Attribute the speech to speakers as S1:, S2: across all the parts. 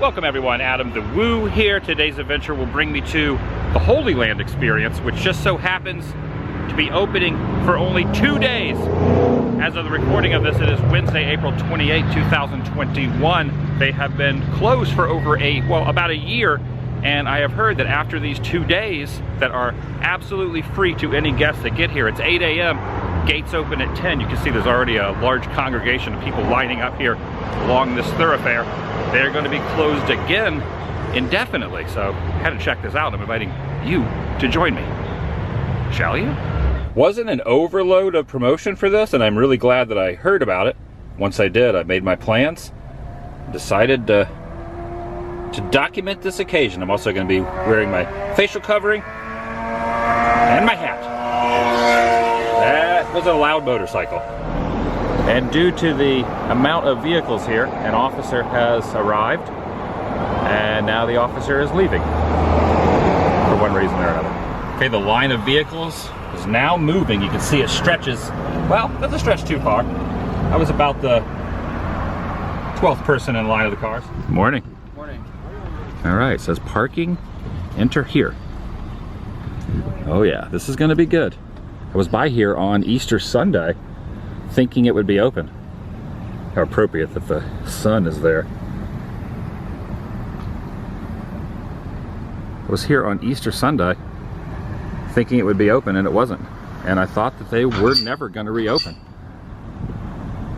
S1: Welcome everyone, Adam the Woo here. Today's adventure will bring me to the Holy Land experience, which just so happens to be opening for only 2 days. As of the recording of this, it is Wednesday, April 28, 2021. They have been closed for over about a year, and I have heard that after these 2 days that are absolutely free to any guests that get here. It's 8 a.m. Gates open at 10. You can see there's already a large congregation of people lining up here along this thoroughfare. They're going to be closed again indefinitely. So I had to check this out. I'm inviting you to join me. Shall you? Wasn't an overload of promotion for this, and I'm really glad that I heard about it. Once I did, I made my plans, decided to document this occasion. I'm also going to be wearing my facial covering and my hat. That was a loud motorcycle. And due to the amount of vehicles here, an officer has arrived, and now the officer is leaving for one reason or another. Okay, the line of vehicles is now moving. You can see it stretches. Well, it doesn't stretch too far. I was about the 12th person in line of the cars. Morning.
S2: Morning.
S1: All right, it says parking, enter here. Oh yeah, this is gonna be good. I was by here on Easter Sunday thinking it would be open. How appropriate that the sun is there. I was here on Easter Sunday thinking it would be open, and it wasn't. And I thought that they were never gonna reopen.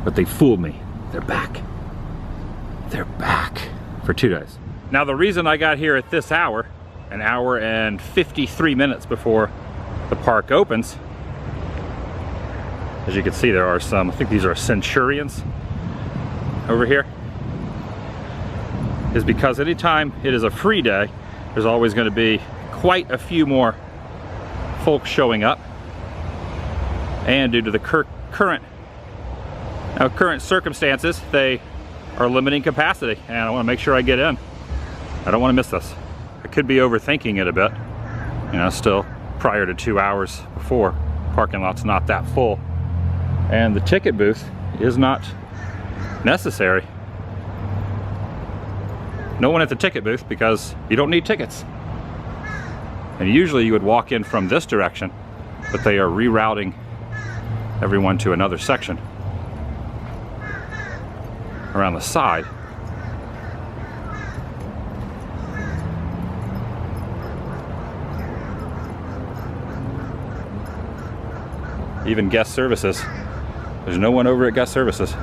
S1: But they fooled me. They're back. They're back for 2 days. Now the reason I got here at this hour, an hour and 53 minutes before the park opens, as you can see, there are some, I think these are Centurions over here, is because anytime it is a free day, there's always going to be quite a few more folks showing up. And due to the current circumstances, they are limiting capacity, and I want to make sure I get in. I don't want to miss this. I could be overthinking it a bit. You know, still prior to 2 hours before, parking lot's not that full. And the ticket booth is not necessary. No one at the ticket booth because you don't need tickets. And usually you would walk in from this direction, but they are rerouting everyone to another section around the side. Even guest services. There's no one over at guest services.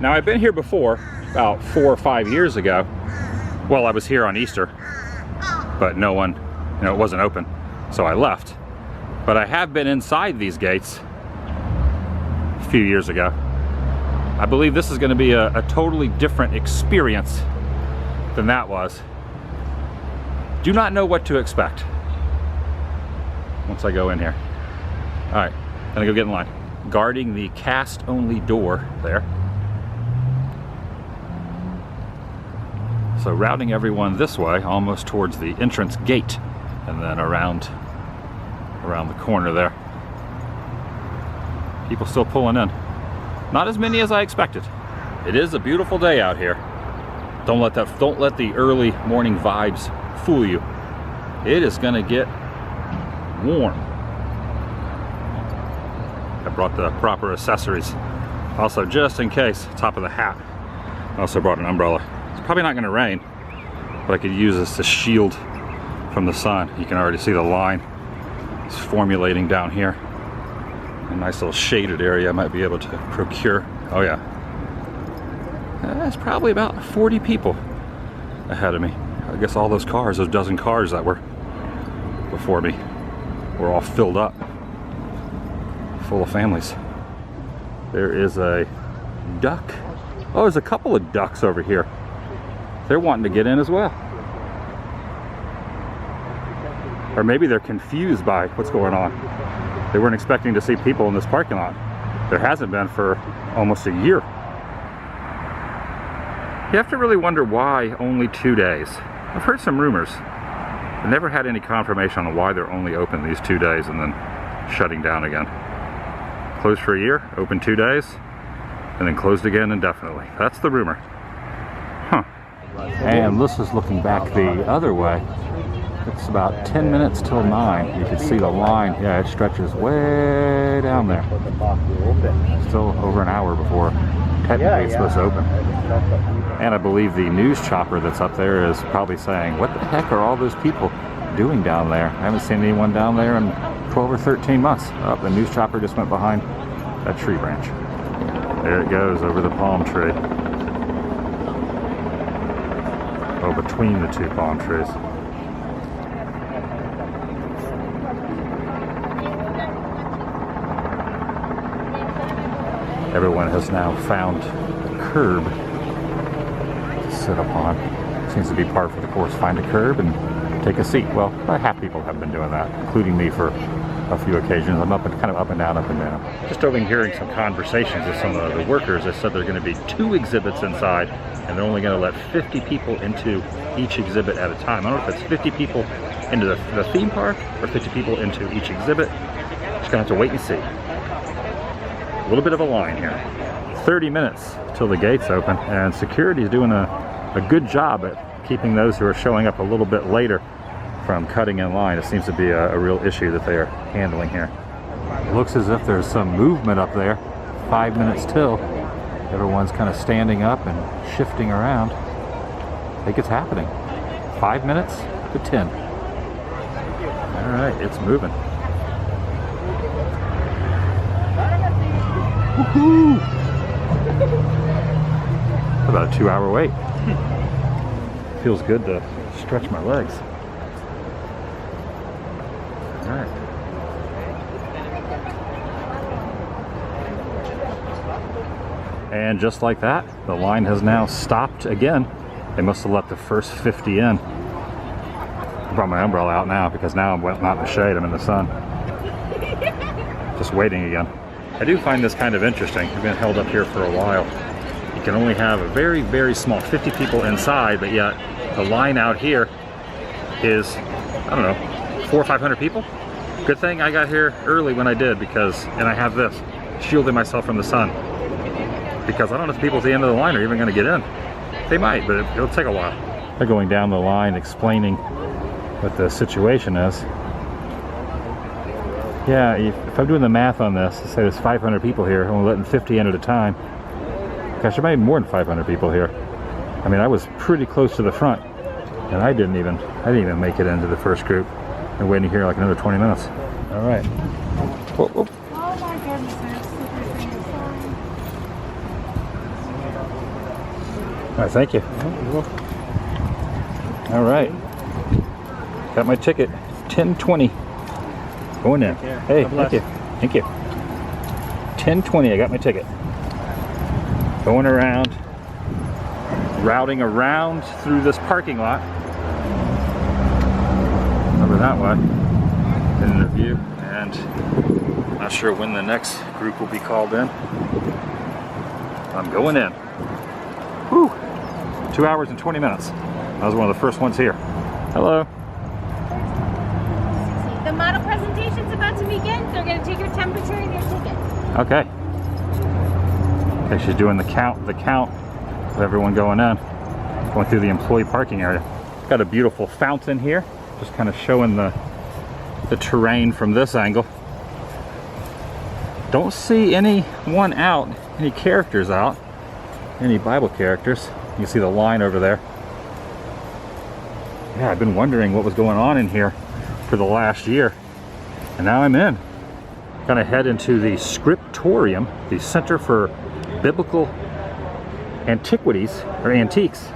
S1: Now I've been here before, about 4 or 5 years ago. Well, I was here on Easter, but no one, it wasn't open, so I left. But I have been inside these gates a few years ago. I believe this is going to be a totally different experience than that was. Do not know what to expect once I go in here. All right, gonna go get in line. Guarding the cast-only door there. So routing everyone this way, almost towards the entrance gate, and then around the corner there. People still pulling in. Not as many as I expected. It is a beautiful day out here. Don't let the early morning vibes fool you. It is gonna get warm. I brought the proper accessories. Also, just in case, top of the hat. I also brought an umbrella. It's probably not gonna rain, but I could use this to shield from the sun. You can already see the line. It's formulating down here. A nice little shaded area I might be able to procure. Oh yeah. That's probably about 40 people ahead of me. I guess all those cars, those dozen cars that were before me, were all filled up, full of families. There is a duck. Oh, there's a couple of ducks over here. They're wanting to get in as well. Or maybe they're confused by what's going on. They weren't expecting to see people in this parking lot. There hasn't been for almost a year. You have to really wonder why only 2 days. I've heard some rumors. I've never had any confirmation on why they're only open these 2 days and then shutting down again. Closed for a year, open 2 days, and then closed again indefinitely. That's the rumor.
S2: And this is looking back the other way. It's about 10 minutes till 9. You can see the line. Yeah, it stretches way down there. Still over an hour before technically it's supposed to open. And I believe the news chopper that's up there is probably saying, what the heck are all those people doing down there? I haven't seen anyone down there in 12 or 13 months. Oh, the news chopper just went behind that tree branch. There it goes over the palm tree. Oh, between the two palm trees. Everyone has now found a curb to sit upon. Seems to be par for the course. Find a curb and take a seat. Well, about half people have been doing that, including me for a few occasions. I'm kind of up and down, up and down. Just overhearing some conversations with some of the workers. They said there are going to be 2 exhibits inside, and they're only going to let 50 people into each exhibit at a time. I don't know if it's 50 people into the theme park or 50 people into each exhibit. Just going to have to wait and see. A little bit of a line here. 30 minutes till the gates open, and security is doing a good job at keeping those who are showing up a little bit later from cutting in line. It seems to be a real issue that they are handling here. It looks as if there's some movement up there. 5 minutes till. Everyone's kind of standing up and shifting around. I think it's happening. 5 minutes to 10. All right, it's moving. Woohoo! About a 2-hour wait. Feels good to stretch my legs. All right. And just like that, the line has now stopped again. They must have let the first 50 in. I brought my umbrella out now because now I'm not in the shade, I'm in the sun. Just waiting again. I do find this kind of interesting. I've been held up here for a while. You can only have a very, very small 50 people inside, but yet the line out here is, I don't know, 400 or 500 people. Good thing I got here early when I did, and I have this, shielding myself from the sun. Because I don't know if the people at the end of the line are even going to get in. They might, but it'll take a while. They're going down the line explaining what the situation is. Yeah, if I'm doing the math on this, say there's 500 people here, only letting 50 in at a time. Gosh, there might be more than 500 people here. I mean, I was pretty close to the front, and I didn't even make it into the first group. I'm waiting here like another 20 minutes. All right. Whoa, whoa.
S3: Oh my goodness,
S2: All right, thank you. All right. Got my ticket, 10:20. Going in. Hey, thank you. Thank you. 10:20, I got my ticket. Going around, routing around through this parking lot. Over that way. An interview, and not sure when the next group will be called in. I'm going in. Whew. 2 hours and 20 minutes. I was one of the first ones here. Hello.
S3: The model presentation's about to begin. They're going to take your temperature and your ticket.
S2: Okay. Okay, she's doing the count of everyone going in. Going through the employee parking area. Got a beautiful fountain here. Just kind of showing the terrain from this angle. Don't see anyone out, any characters out, any Bible characters. You can see the line over there. Yeah, I've been wondering what was going on in here for the last year, and now I'm in. Gonna head into the Scriptorium, the Center for Biblical Antiquities, or Antiques.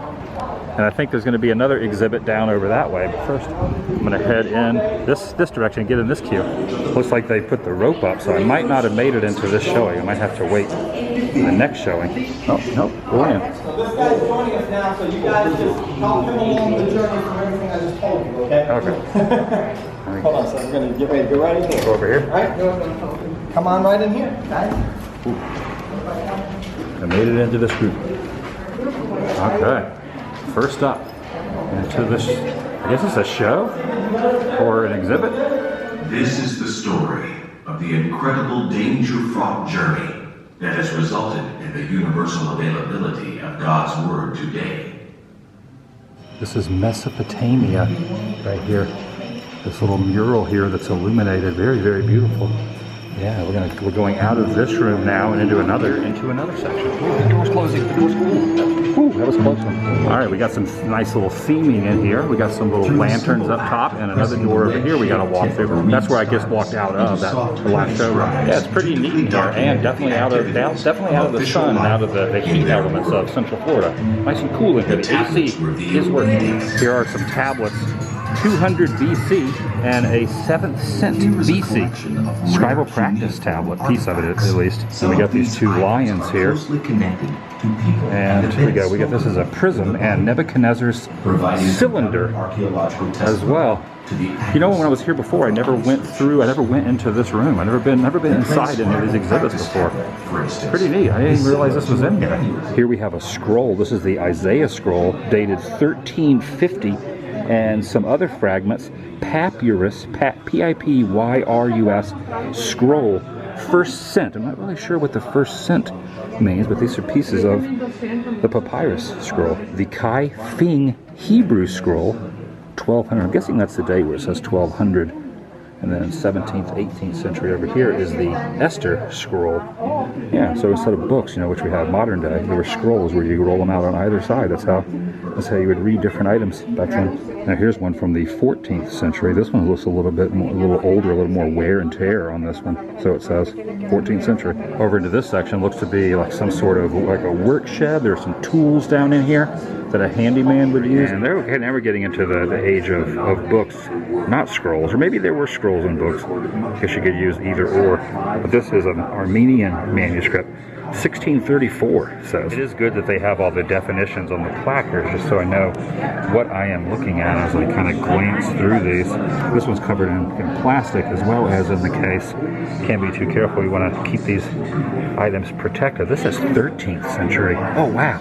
S2: And I think there's going to be another exhibit down over that way. But first, I'm going to head in this direction and get in this queue. Looks like they put the rope up, so I might not have made it into this showing. I might have to wait for the next showing. Oh, nope, go in.
S4: This guy's joining us now, so you guys just help him along the journey from everything I just told you, okay?
S2: Okay.
S4: Hold on, so I'm going to get ready to go right in here.
S2: Go over here.
S4: All right, come on right in here, guys.
S2: I made it into this group. Okay. First up into this, I guess it's a show or an exhibit.
S5: This is the story of the incredible danger-fraught journey that has resulted in the universal availability of God's Word today.
S2: This is Mesopotamia right here. This little mural here that's illuminated, very, very beautiful. Yeah, we're going out of this room now and into another section. Ooh, the door's closing. The door's closing. Ooh, that was close one. All right, we got some nice little theming in here. We got some little lanterns up top and another door over here we got to walk through. That's where I just walked out of the last showroom. Yeah, it's pretty neat in here, and definitely out of the sun and out of the heat elements of Central Florida. Nice and cool in here. The AC is working. Here are some tablets. 200 BC and a 7th cent BC scribal practice tablet, piece of it at least. And we got these two lions here. And here we go. We got this is a prism and Nebuchadnezzar's cylinder as well. You know, when I was here before, I never went into this room. I've never been inside any of these exhibits before. Pretty neat. I didn't even realize this was in here. Here we have a scroll. This is the Isaiah scroll, dated 1350. And some other fragments, papyrus, P-I-P-Y-R-U-S, scroll, 1st cent. I'm not really sure what the 1st cent means, but these are pieces of the papyrus scroll. The Kai Fing Hebrew scroll, 1200. I'm guessing that's the date where it says 1200. And then 17th, 18th century over here is the Esther scroll. Yeah, so instead of books, you know, which we have modern day, there were scrolls where you roll them out on either side. That's how you would read different items back then. Now here's one from the 14th century. This one looks a little older, a little more wear and tear on this one. So it says 14th century. Over into this section looks to be like some sort of like a work shed. There's some tools down in here that a handyman would use. And okay, now we're getting into the age of books, not scrolls, or maybe there were scrolls and books. I guess you could use either or. But this is an Armenian manuscript. 1634 says. It is good that they have all the definitions on the placards just so I know what I am looking at as I kind of glance through these. This one's covered in plastic as well as in the case. Can't be too careful. You want to keep these items protected. This is 13th century. Oh wow.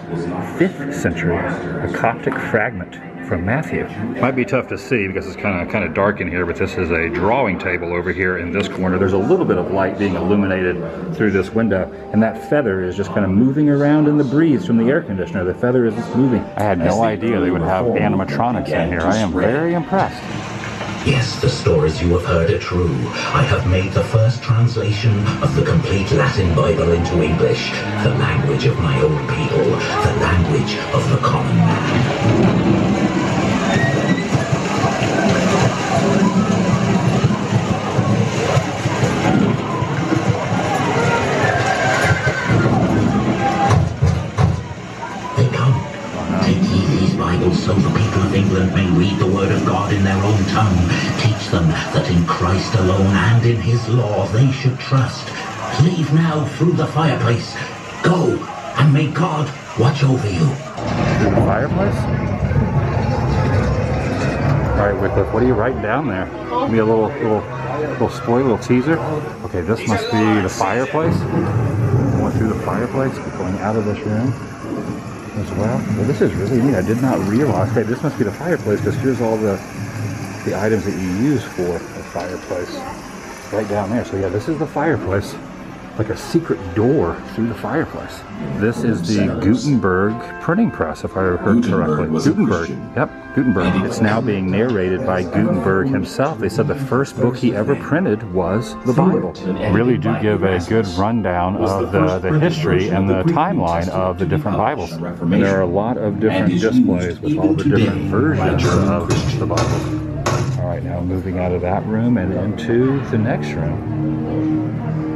S2: 5th century. A Coptic fragment from Matthew. Might be tough to see because it's kind of dark in here, but this is a drawing table over here in this corner. There's a little bit of light being illuminated through this window, and that feather is just kind of moving around in the breeze from the air conditioner. The feather is just moving. I had no idea they would have animatronics in here. I am very impressed.
S6: Yes, the stories you have heard are true. I have made the first translation of the complete Latin Bible into English, the language of my own people, the language of the common man. So the people of England may read the word of God in their own tongue. Teach them that in Christ alone and in his law they should trust. Leave now through the fireplace. Go, and may God watch over you.
S2: Through the fireplace? Alright, Wycliffe, what are you writing down there? Give me a little spoiler, little teaser. Okay, this must be the fireplace. Going through the fireplace, going out of this room as well. Well, this is really neat. I did not realize. Okay, this must be the fireplace because here's all the items that you use for a fireplace right down there. So yeah, this is the fireplace. Like a secret door through the fireplace. This is the Gutenberg printing press, if I heard correctly. Gutenberg. Yep, Gutenberg. It's now being narrated by Gutenberg himself. They said the first book he ever printed was the Bible. Really do give a good rundown of the history and the timeline of the different Bibles. And there are a lot of different displays with all the different versions of the Bible. All right, now moving out of that room and into the next room.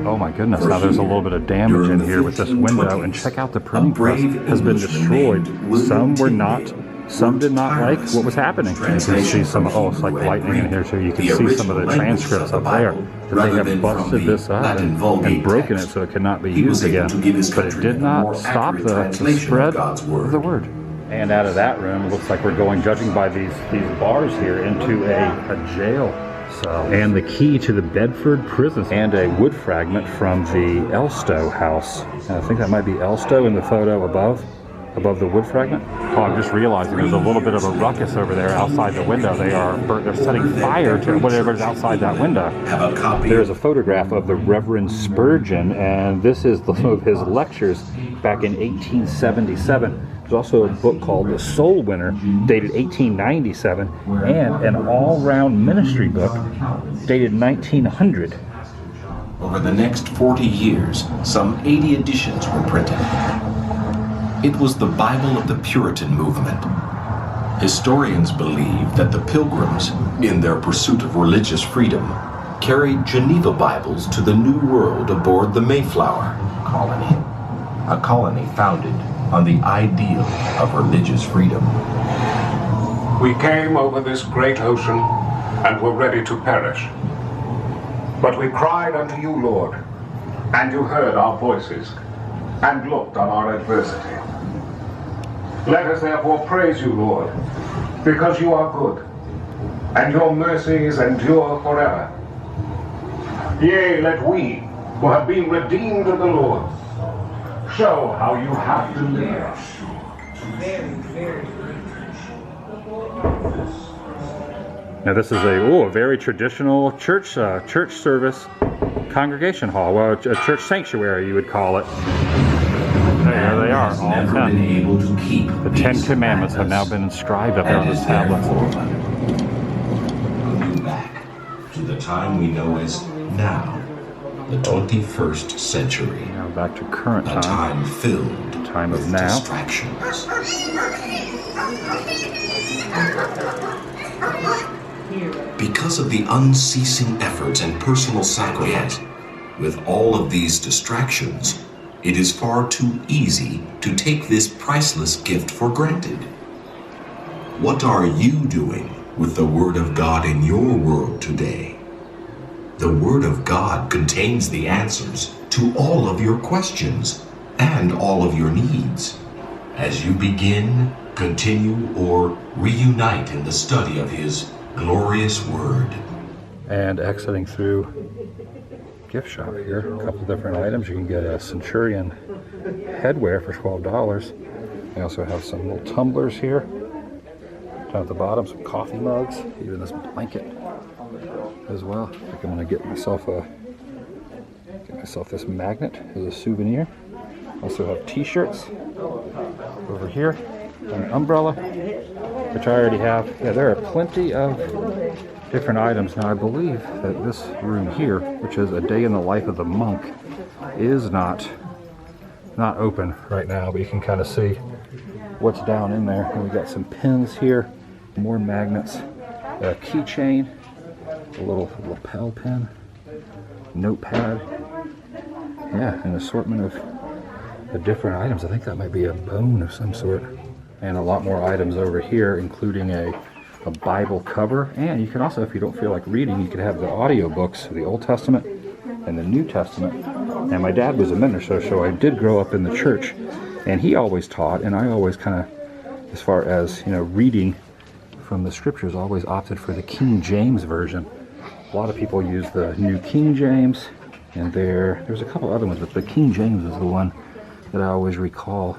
S2: Oh my goodness, now there's a little bit of damage in here with this window, and check out the printing press has been destroyed. Some did not like what was happening. You can see some, it's like lightning in here, so you can see some of the transcripts up there. That they have busted this up and broken it so it cannot be used again. But it did not stop the spread of the word. And out of that room, it looks like we're going, judging by these bars here, into a jail. And the key to the Bedford prison, and a wood fragment from the Elstow house. And I think that might be Elstow in the photo above the wood fragment. Oh, I'm just realizing there's a little bit of a ruckus over there outside the window. They're setting fire to whatever's outside that window. There's a photograph of the Reverend Spurgeon, and this is some of his lectures back in 1877. There's also a book called The Soul Winner, dated 1897, and an all-round ministry book dated 1900.
S5: Over the next 40 years, some 80 editions were printed. It was the Bible of the Puritan movement. Historians believe that the Pilgrims, in their pursuit of religious freedom, carried Geneva Bibles to the New World aboard the Mayflower colony, a colony founded on the ideal of religious freedom.
S7: We came over this great ocean and were ready to perish. But we cried unto you, Lord, and you heard our voices and looked on our adversity. Let us therefore praise you, Lord, because you are good, and your mercies endure forever. Yea, let we, who have been redeemed of the Lord, show how you have delivered us.
S2: Now this is a very traditional church service congregation hall. Well, a church sanctuary you would call it. There they are, all 10. The 10 Commandments have now been inscribed up there on this tablet.
S5: Back to the time we know as now, the 21st century.
S2: Now back to current
S5: A time filled
S2: time of
S5: with
S2: now.
S5: distractions. Because of the unceasing efforts and personal sacrifice, with all of these distractions, it is far too easy to take this priceless gift for granted. What are you doing with the Word of God in your world today? The Word of God contains the answers to all of your questions and all of your needs. As you begin, continue, or reunite in the study of His glorious Word.
S2: And exiting through gift shop here, a couple different items. You can get a Centurion headwear for $12. They also have some little tumblers here. Down at the bottom, some coffee mugs, even this blanket as well. I think I'm gonna get myself this magnet as a souvenir. Also have t-shirts over here, an umbrella, which I already have. Yeah, there are plenty of different items. Now I believe that this room here, which is a day in the life of the monk, is not open right now, but you can kind of see what's down in there. And we got some pins here, more magnets, a keychain, a little lapel pin, notepad, yeah, an assortment of different items. I think that might be a bone of some sort, and a lot more items over here, including a Bible cover. And you can also, if you don't feel like reading, you could have the audio books, the Old Testament and the New Testament. And my dad was a minister, so I did grow up in the church, and he always taught, and I always kind of, as far as, reading from the scriptures, always opted for the King James version. A lot of people use the New King James, and there's a couple other ones, but the King James is the one that I always recall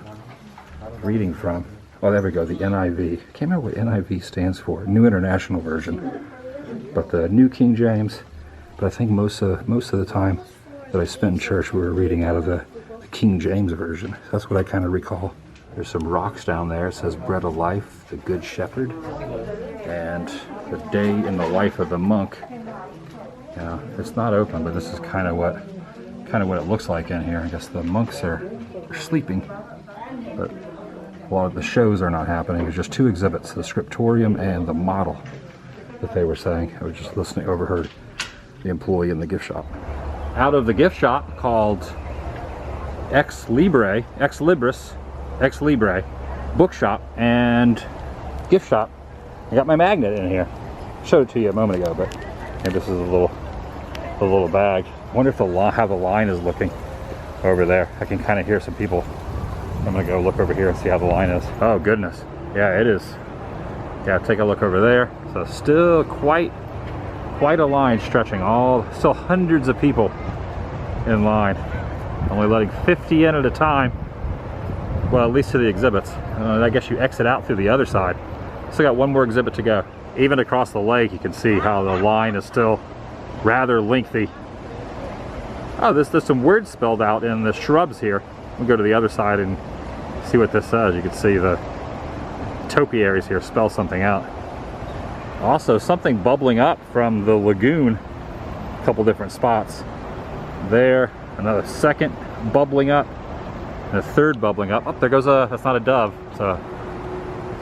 S2: reading from. Oh, there we go, the NIV. I can't remember what NIV stands for, New International Version. But the New King James. But I think most of the time that I spent in church, we were reading out of the King James Version. That's what I kind of recall. There's some rocks down there. It says Bread of Life, the Good Shepherd, and the Day in the Life of the Monk. Yeah, it's not open, but this is kind of what it looks like in here. I guess the monks are sleeping, but a lot of the shows are not happening. There's just two exhibits, the scriptorium and the model that they were saying. I was just overheard the employee in the gift shop. Out of the gift shop called Ex Libre bookshop and gift shop, I got my magnet in here. Showed it to you a moment ago, but this is a little bag. I wonder if how the line is looking over there. I can kind of hear some people. I'm gonna go look over here and see how the line is. Oh goodness, yeah, it is. Yeah, take a look over there. So still quite a line stretching. Still hundreds of people in line. Only letting 50 in at a time. Well, at least to the exhibits. I guess you exit out through the other side. Still got one more exhibit to go. Even across the lake, you can see how the line is still rather lengthy. Oh, there's some words spelled out in the shrubs here. We'll go to the other side and see what this says. You can see the topiaries here spell something out. Also, something bubbling up from the lagoon. A couple different spots. There, another second bubbling up, and a third bubbling up. Oh, there goes a, that's not a dove, it's a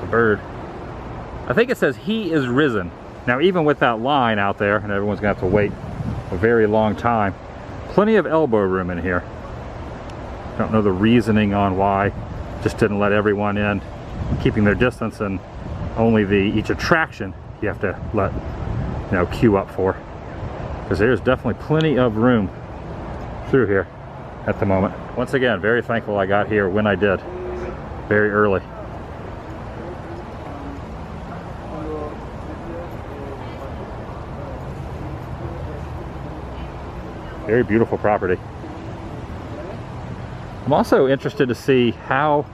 S2: bird. I think it says he is risen. Now, even with that line out there, and everyone's gonna have to wait a very long time, plenty of elbow room in here. Don't know the reasoning on why. Just didn't let everyone in, keeping their distance, and only each attraction you have to let, you know, queue up for. Because there's definitely plenty of room through here at the moment. Once again, very thankful I got here when I did, very early. Very beautiful property. I'm also interested to see how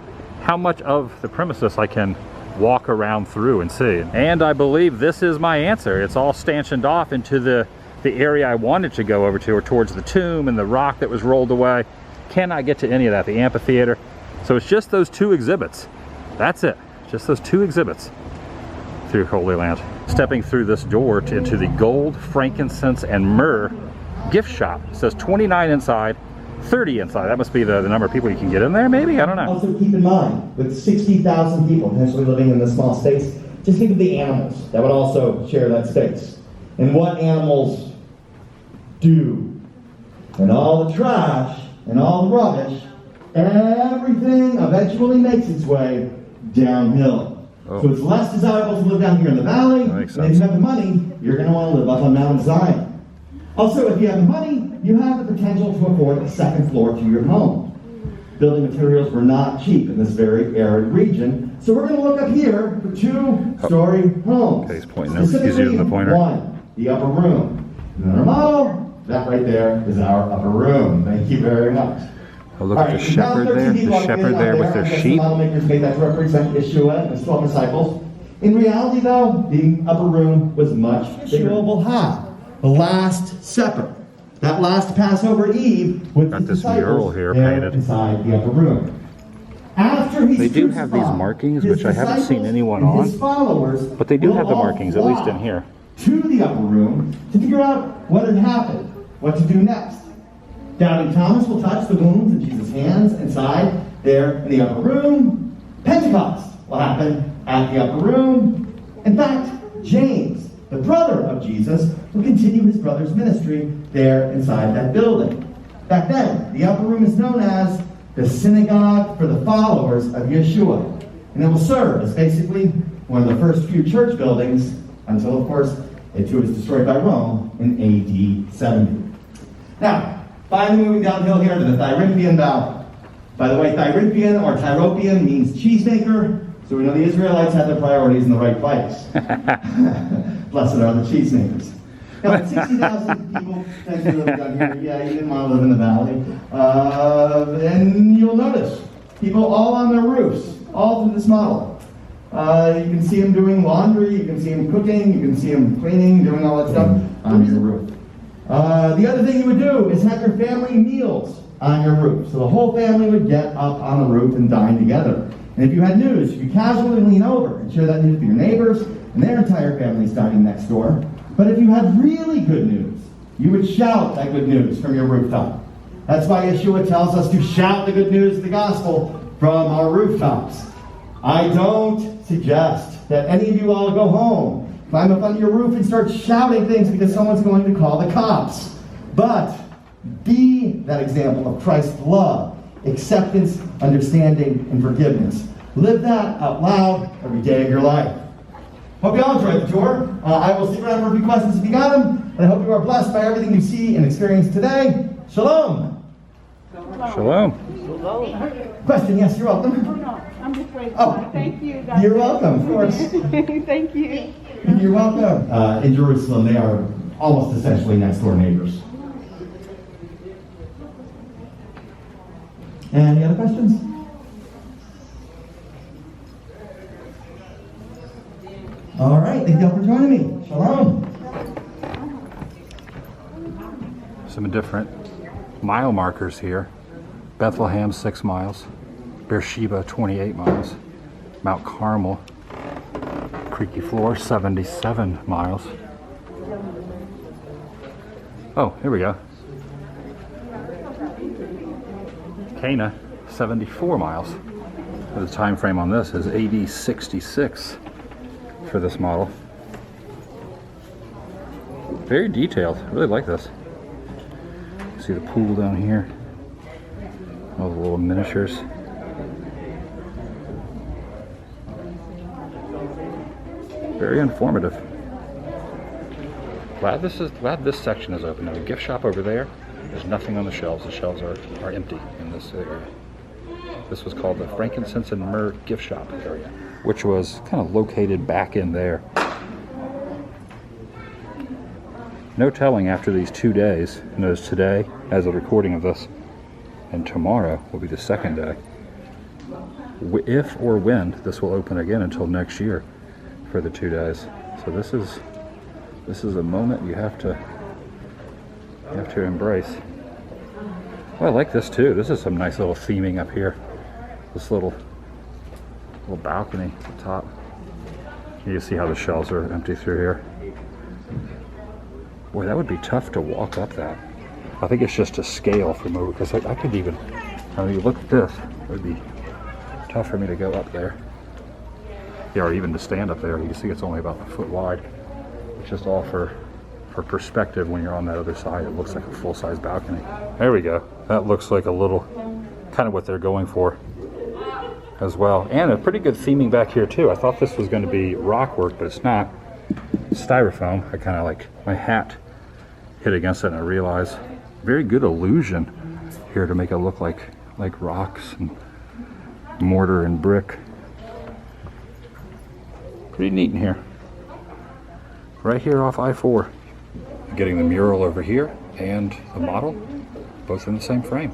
S2: much of the premises I can walk around through and see. And I believe this is my answer. It's all stanchioned off into the area I wanted to go over to, or towards the tomb and the rock that was rolled away. Cannot get to any of that, the amphitheater. So it's just those two exhibits. That's it, just those two exhibits through Holy Land. Stepping through this door into the gold, frankincense, and myrrh gift shop. It says 29 inside, 30 inside. That must be the number of people you can get in there, maybe? I don't know.
S4: Also keep in mind, with 60,000 people potentially living in this small space, just think of the animals that would also share that space. And what animals do. And all the trash and all the rubbish, everything eventually makes its way downhill.
S2: Oh.
S4: So it's less desirable to live down here in the valley.
S2: That makes
S4: and
S2: sense.
S4: if you have the money, you're going to want to live up on Mount Zion. Also, if you have the money, you have the potential to afford a second floor to your home. Building materials were not cheap in this very arid region, so we're going to look up here for two-story homes.
S2: Okay, he's pointing out. He's using the pointer.
S4: One, the upper room. And our model, that right there is our upper room. Thank you very much.
S2: Oh, look at the shepherd there. The shepherd there with their sheep.
S4: The model makers made that to represent Yeshua and his 12 disciples. In reality, though, the upper room was much bigger. Yeshua will have the Last Supper. That last Passover Eve with
S2: Got
S4: the
S2: this mural
S4: disciples
S2: here
S4: there
S2: painted.
S4: inside the upper room. After he's
S2: They do have these
S4: crucified,
S2: markings,
S4: his
S2: which I haven't seen
S4: disciples
S2: anyone
S4: and
S2: on,
S4: his followers
S2: but they do
S4: will
S2: have the
S4: all
S2: markings, at least in
S4: flock
S2: here.
S4: to the upper room to figure out what had happened, what to do next. Doubting Thomas will touch the wounds in Jesus' hands and side there in the upper room. Pentecost will happen at the upper room. In fact, James, the brother of Jesus, will continue his brother's ministry there inside that building. Back then, the upper room is known as the synagogue for the followers of Yeshua. And it will serve as basically one of the first few church buildings until, of course, it too was destroyed by Rome in AD 70. Now, finally moving downhill here to the Thyripian Valley. By the way, Thyripian or Tyropian means cheesemaker, so we know the Israelites had their priorities in the right place. Blessed are the cheesemakers. Now, 60,000 people potentially live down here. Yeah, you didn't want to live in the valley. And you'll notice people all on their roofs, all through this model. You can see them doing laundry, you can see them cooking, you can see them cleaning, doing all that stuff on your roof. The other thing you would do is have your family meals on your roof. So the whole family would get up on the roof and dine together. And if you had news, you could casually lean over and share that news with your neighbors and their entire families dining next door. But if you had really good news, you would shout that good news from your rooftop. That's why Yeshua tells us to shout the good news of the gospel from our rooftops. I don't suggest that any of you all go home, climb up on your roof and start shouting things because someone's going to call the cops. But be that example of Christ's love, acceptance, understanding, and forgiveness. Live that out loud every day of your life. Hope you all enjoyed the tour. I will stick around for a few questions if you got them. And I hope you are blessed by everything you see and experience today. Shalom.
S2: Shalom.
S4: Question? Yes, you're welcome.
S8: Oh, no, I'm just grateful.
S4: Oh,
S8: thank you.
S4: You're welcome, of course.
S8: Thank you.
S4: You're welcome. In Jerusalem, they are almost essentially next door neighbors. Any other questions? All right, thank you all for joining me. Shalom.
S2: Some different mile markers here. Bethlehem, 6 miles. Beersheba, 28 miles. Mount Carmel, creaky floor, 77 miles. Oh, here we go. Cana, 74 miles. The time frame on this is AD 66 for this model. Very detailed. I really like this. See the pool down here. All the little miniatures. Very informative. Glad this section is open. Now the gift shop over there, there's nothing on the shelves. The shelves are empty in this area. This was called the Frankincense and Myrrh gift shop area, which was kind of located back in there. No telling after these 2 days, notice today, as a recording of this, and tomorrow will be the second day, if or when this will open again until next year for the 2 days. So this is a moment you have to embrace. Well, I like this too. This is some nice little theming up here. This little balcony at the top. You can see how the shelves are empty through here. Boy, that would be tough to walk up that. I think it's just a scale from over, because I could even, I mean, look at this. It would be tough for me to go up there. Yeah, or even to stand up there. You can see it's only about a foot wide. It's just all for perspective when you're on that other side. It looks like a full-size balcony. There we go. That looks like a little, kind of what they're going for as well. And a pretty good theming back here too. I thought this was going to be rock work, but it's not. It's styrofoam. I kind of like, my hat hit against it and I realized, very good illusion here to make it look like rocks and mortar and brick. Pretty neat in here. Right here off I-4. Getting the mural over here and the model, both in the same frame.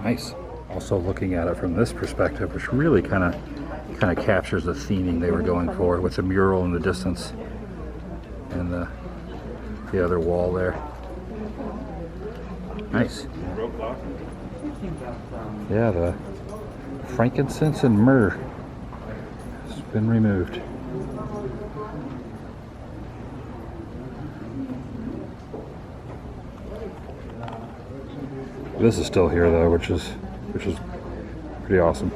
S2: Nice. Also looking at it from this perspective, which really kind of captures the theming they were going for, with the mural in the distance and the other wall there. Nice. Yeah, the frankincense and myrrh has been removed. This is still here though, which is pretty awesome.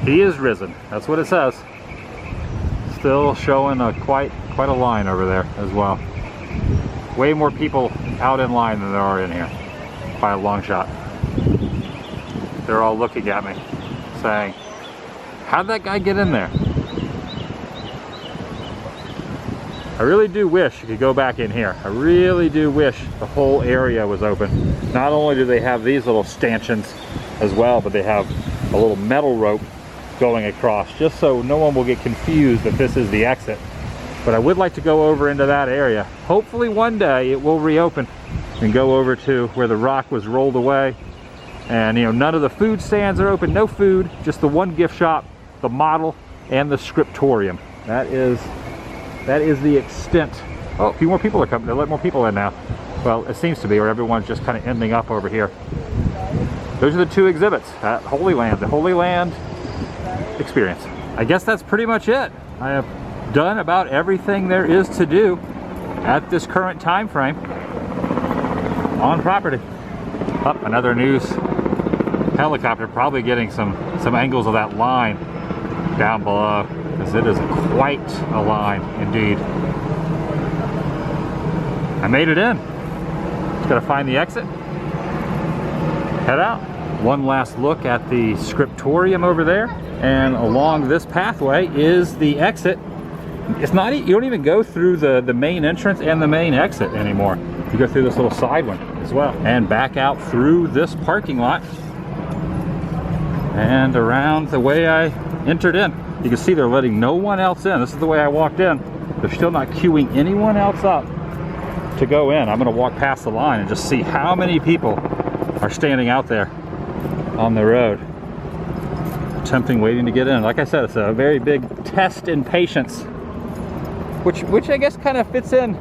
S2: He is risen. That's what it says. Still showing quite a line over there as well. Way more people out in line than there are in here, by a long shot. They're all looking at me, saying, "How'd that guy get in there?" I really do wish you could go back in here. I really do wish the whole area was open. Not only do they have these little stanchions as well, but they have a little metal rope going across, just so no one will get confused that this is the exit. But I would like to go over into that area. Hopefully one day it will reopen and go over to where the rock was rolled away. And you know, none of the food stands are open, no food, just the one gift shop, the model, and the scriptorium. That is the extent. Oh, a few more people are coming. They let more people in now. Well, it seems to be, or everyone's just kind of ending up over here. Those are the two exhibits at Holy Land, the Holy Land experience. I guess that's pretty much it. I have done about everything there is to do at this current time frame on property. Up, another news helicopter, probably getting some angles of that line down below, because it is quite a line indeed. I made it in. Just gotta find the exit, head out. One last look at the scriptorium over there, and along this pathway is the exit. It's not, you don't even go through the main entrance and the main exit anymore. You go through this little side one as well, and back out through this parking lot and around the way I entered in. You can see they're letting no one else in. This is the way I walked in. They're still not queuing anyone else up to go in. I'm gonna walk past the line and just see how many people are standing out there on the road, attempting, waiting to get in. Like I said, it's a very big test in patience, which I guess kind of fits in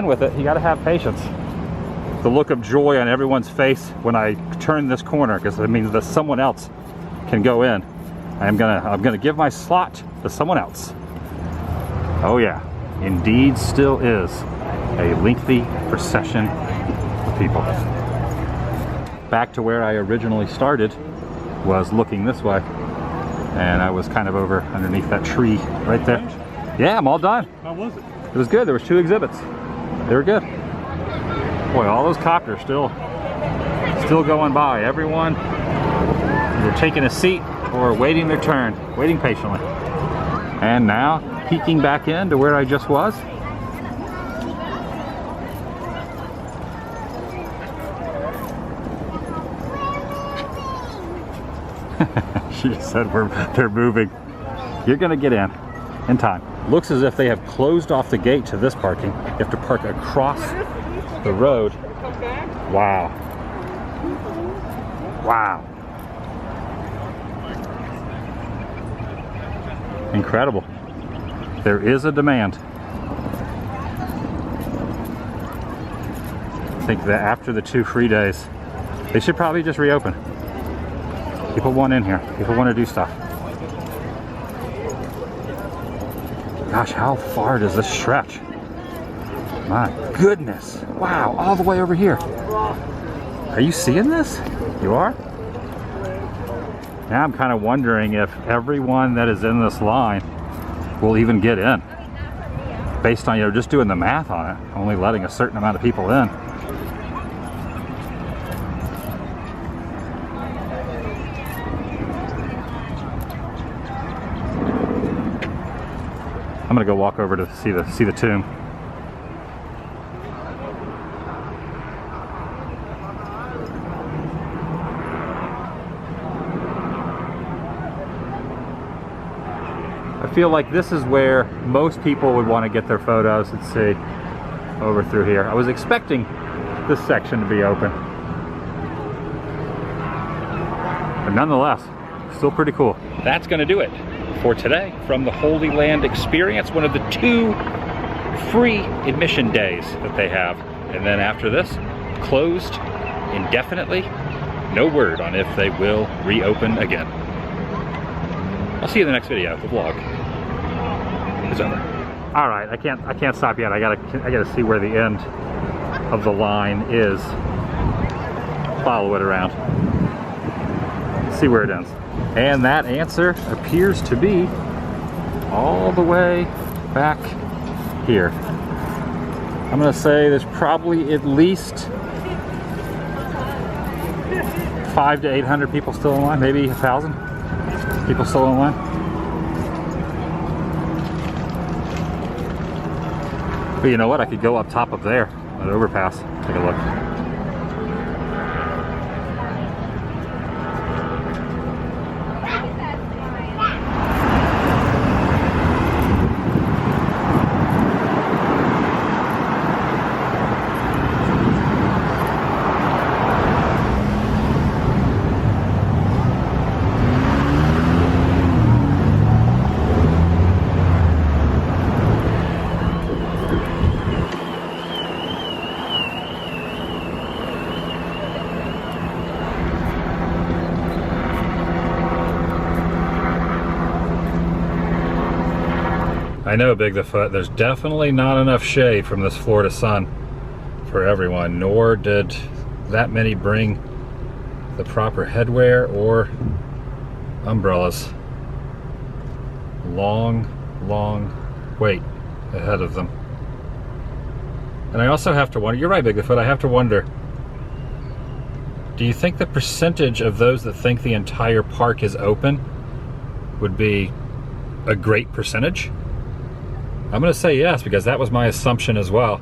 S2: with it. You got to have patience. the look of joy on everyone's face when I turn this corner, because it means that someone else can go in. I'm gonna give my slot to someone else. Oh yeah, indeed still is a lengthy procession of people. Back to where I originally started was looking this way, and I was kind of over underneath that tree right there. Yeah, I'm all done.
S9: How was it?
S2: It was good. There was 2 exhibits. They were good. Boy, all those copters still going by. Everyone either taking a seat or waiting their turn, waiting patiently. And now peeking back into where I just was. She just said they're moving. You're gonna get in time. Looks as if they have closed off the gate to this parking. You have to park across the road. Wow. Wow. Incredible. There is a demand. I think that after the 2 free days, they should probably just reopen. People want in here. People want to do stuff. Gosh, how far does this stretch? My goodness. Wow, all the way over here. Are you seeing this? You are? Now I'm kind of wondering if everyone that is in this line will even get in. Based on, just doing the math on it, only letting a certain amount of people in. I'm gonna go walk over to see the tomb. I feel like this is where most people would want to get their photos. Let's see, over through here. I was expecting this section to be open, but nonetheless, still pretty cool.
S1: That's going to do it for today from the Holy Land Experience, one of the 2 free admission days that they have. And then after this, closed indefinitely. No word on if they will reopen again. I'll see you in the next video. The vlog is over.
S2: All right, I can't stop yet. I gotta see where the end of the line is. Follow it around. See where it ends. And that answer appears to be all the way back here. I'm gonna say there's probably at least 500 to 800 people still in line, maybe 1,000 people still in line. But you know what? I could go up top of there, that overpass, take a look. I know, Big the Foot, there's definitely not enough shade from this Florida sun for everyone, nor did that many bring the proper headwear or umbrellas. Long, long wait ahead of them. And I also have to wonder, you're right, Big the Foot, I have to wonder, do you think the percentage of those that think the entire park is open would be a great percentage? I'm going to say yes, because that was my assumption as well.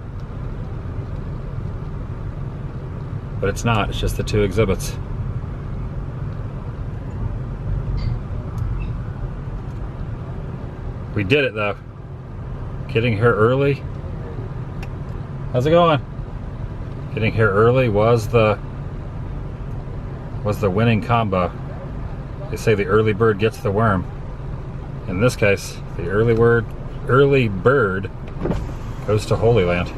S2: But it's not, it's just the 2 exhibits. We did it though. Getting here early. How's it going? Getting here early was the winning combo. They say the early bird gets the worm. In this case, the early bird goes to Holy Land.